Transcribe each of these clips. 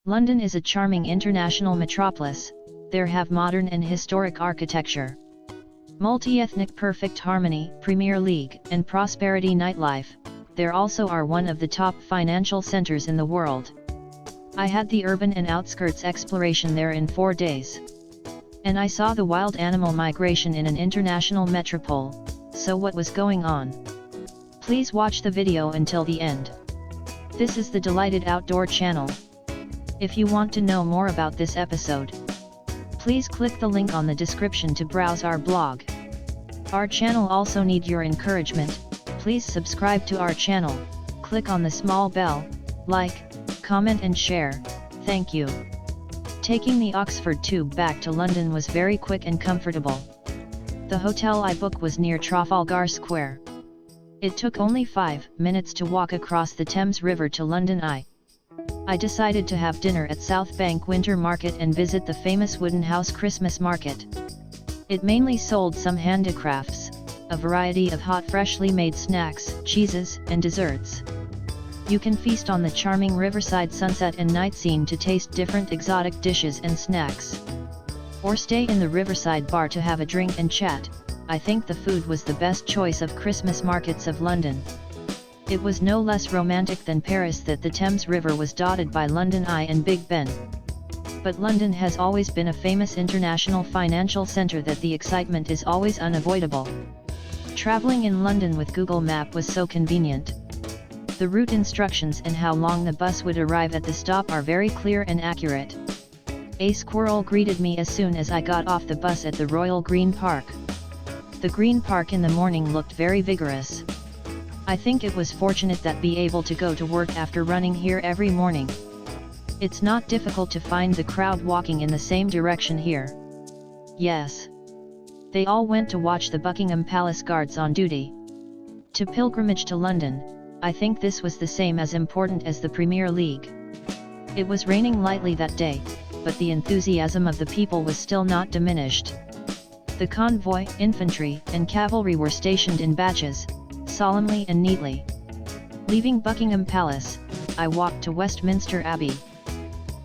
London is a charming international metropolis. There have modern and historic architecture, multi-ethnic perfect harmony, Premier League, and prosperity nightlife. There also are one of the top financial centers in the world. I had the urban and outskirts exploration there in 4 days. And I saw the wild animal migration in an international metropole. So what was going on? Please watch the video until the end. This is the Delighted Outdoor channel. If you want to know more about this episode, please click the link on the description to browse our blog. Our channel also need your encouragement. Please subscribe to our channel, click on the small bell, like, comment and share. Thank you. Taking the Oxford Tube back to London was very quick and comfortable. The hotel I booked was near Trafalgar Square. It took only 5 minutes to walk across the Thames River to London Eye. I decided to have dinner at Southbank Winter Market and visit the famous Wooden House Christmas Market. It mainly sold some handicrafts, a variety of hot freshly made snacks, cheeses, and desserts. You can feast on the charming riverside sunset and night scene to taste different exotic dishes and snacks. Or stay in the riverside bar to have a drink and chat. I think the food was the best choice of Christmas markets of London. It was no less romantic than Paris that the Thames River was dotted by London Eye and Big Ben. But London has always been a famous international financial centre that the excitement is always unavoidable. Travelling in London with Google Map was so convenient. The route instructions and how long the bus would arrive at the stop are very clear and accurate. A squirrel greeted me as soon as I got off the bus at the Royal Green Park. The Green Park in the morning looked very vigorous. I think it was fortunate that be able to go to work after running here every morning. It's not difficult to find the crowd walking in the same direction here. Yes. They all went to watch the Buckingham Palace guards on duty. To pilgrimage to London, I think this was the same as important as the Premier League. It was raining lightly that day, but the enthusiasm of the people was still not diminished. The convoy, infantry, and cavalry were stationed in batches, solemnly and neatly. Leaving Buckingham Palace, I walked to Westminster Abbey.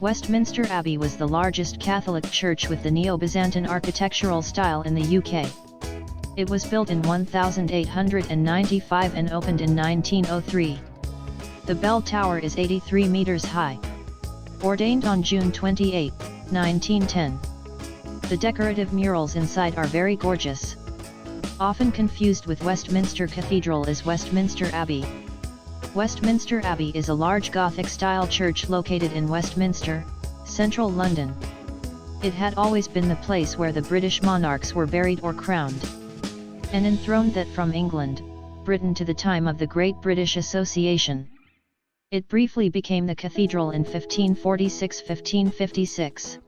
Westminster Abbey was the largest Catholic church with the Neo-Byzantine architectural style in the UK. It was built in 1895 and opened in 1903. The bell tower is 83 meters high. Ordained on June 28, 1910. The decorative murals inside are very gorgeous. Often confused with Westminster Cathedral is Westminster Abbey. Westminster Abbey is a large Gothic-style church located in Westminster, central London. It had always been the place where the British monarchs were buried or crowned and enthroned, that from England, Britain to the time of the Great British Association. It briefly became the cathedral in 1546-1556.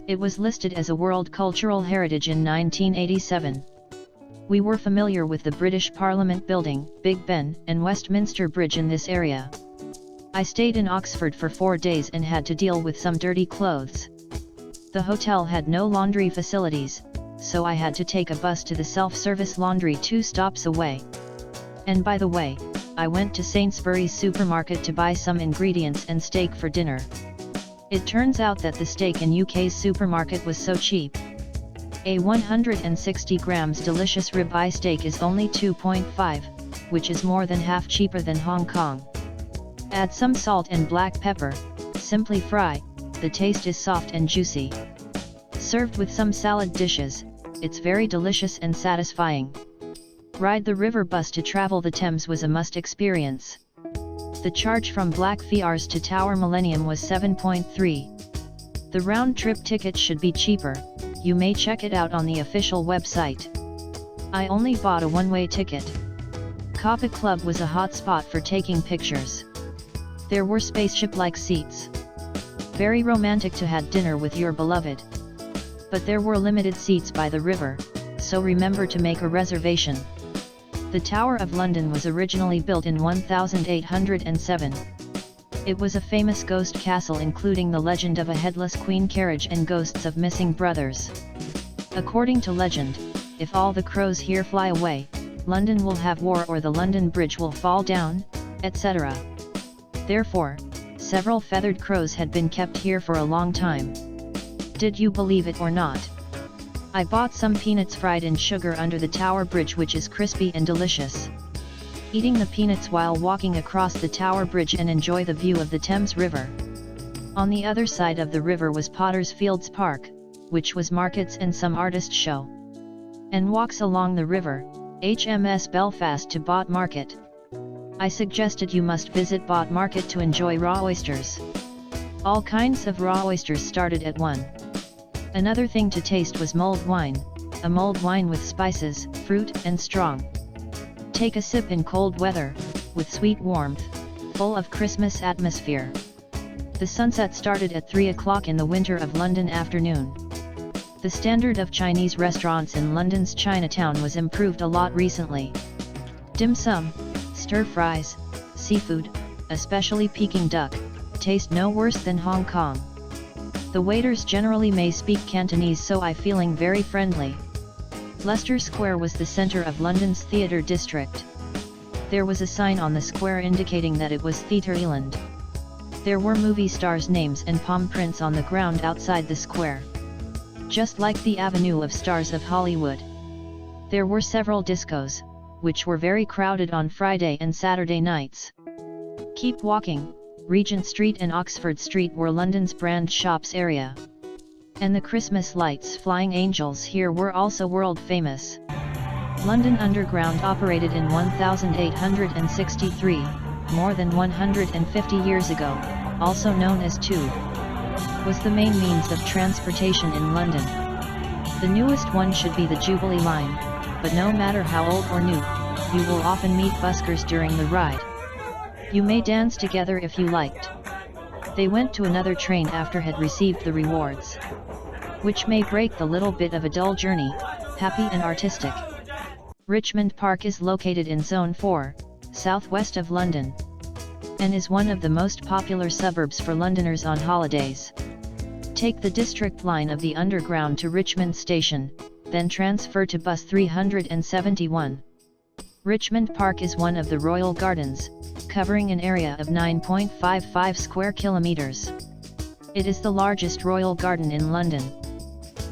It was listed as a World Cultural Heritage in 1987. We were familiar with the British Parliament Building, Big Ben, and Westminster Bridge in this area. I stayed in Oxford for 4 days and had to deal with some dirty clothes. The hotel had no laundry facilities, so I had to take a bus to the self-service laundry 2 stops away. And by the way, I went to Sainsbury's supermarket to buy some ingredients and steak for dinner. It turns out that the steak in UK's supermarket was so cheap. A 160 grams delicious rib-eye steak is only 2.5, which is more than half cheaper than Hong Kong. Add some salt and black pepper, simply fry, the taste is soft and juicy. Served with some salad dishes, it's very delicious and satisfying. Ride the river bus to travel the Thames was a must experience. The charge from Blackfriars to Tower Millennium was 7.3. The round-trip ticket should be cheaper. You may check it out on the official website. I only bought a one-way ticket. Coppa Club was a hot spot for taking pictures. There were spaceship-like seats. Very romantic to have dinner with your beloved. But there were limited seats by the river, so remember to make a reservation. The Tower of London was originally built in 1807. It was a famous ghost castle including the legend of a headless queen carriage and ghosts of missing brothers. According to legend, if all the crows here fly away, London will have war or the London Bridge will fall down, etc. Therefore, several feathered crows had been kept here for a long time. Did you believe it or not? I bought some peanuts fried in sugar under the Tower Bridge, which is crispy and delicious. Eating the peanuts while walking across the Tower Bridge and enjoy the view of the Thames River. On the other side of the river was Potter's Fields Park, which was markets and some artist show. And walks along the river, HMS Belfast to Bott Market. I suggested you must visit Bott Market to enjoy raw oysters. All kinds of raw oysters started at 1. Another thing to taste was mulled wine, a mulled wine with spices, fruit and strong. Take a sip in cold weather, with sweet warmth, full of Christmas atmosphere. The sunset started at 3 o'clock in the winter of London afternoon. The standard of Chinese restaurants in London's Chinatown was improved a lot recently. Dim sum, stir fries, seafood, especially Peking duck, taste no worse than Hong Kong. The waiters generally may speak Cantonese, so I feeling very friendly. Leicester Square was the centre of London's theatre district. There was a sign on the square indicating that it was Theatre Island. There were movie stars' names and palm prints on the ground outside the square. Just like the Avenue of Stars of Hollywood. There were several discos, which were very crowded on Friday and Saturday nights. Keep walking, Regent Street and Oxford Street were London's brand shops area. And the Christmas lights flying angels here were also world famous. London Underground operated in 1863, more than 150 years ago, also known as Tube, was the main means of transportation in London. The newest one should be the Jubilee line, but no matter how old or new, you will often meet buskers during the ride. You may dance together if you liked. They went to another train after had received the rewards, which may break the little bit of a dull journey, happy and artistic. Richmond Park is located in Zone 4, southwest of London, and is one of the most popular suburbs for Londoners on holidays. Take the district line of the Underground to Richmond Station, then transfer to bus 371. Richmond Park is one of the Royal Gardens, covering an area of 9.55 square kilometres. It is the largest royal garden in London.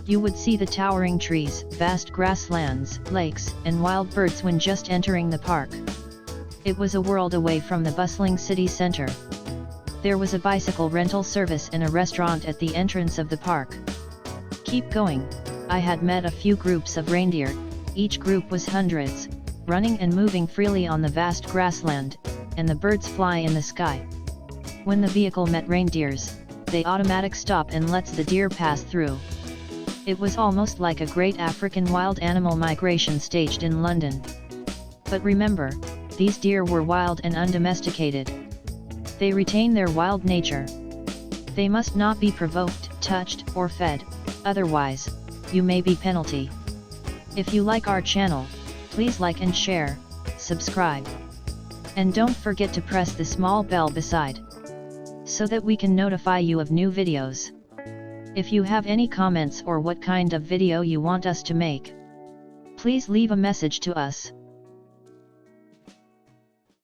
You would see the towering trees, vast grasslands, lakes, and wild birds when just entering the park. It was a world away from the bustling city centre. There was a bicycle rental service and a restaurant at the entrance of the park. Keep going. I had met a few groups of reindeer, each group was hundreds, running and moving freely on the vast grassland, and the birds fly in the sky. When the vehicle met reindeers, they automatic stop and lets the deer pass through. It was almost like a great African wild animal migration staged in London. But remember, these deer were wild and undomesticated. They retain their wild nature. They must not be provoked, touched, or fed, otherwise, you may be penalty. If you like our channel, please like and share, subscribe. And don't forget to press the small bell beside, so that we can notify you of new videos. If you have any comments or what kind of video you want us to make, please leave a message to us.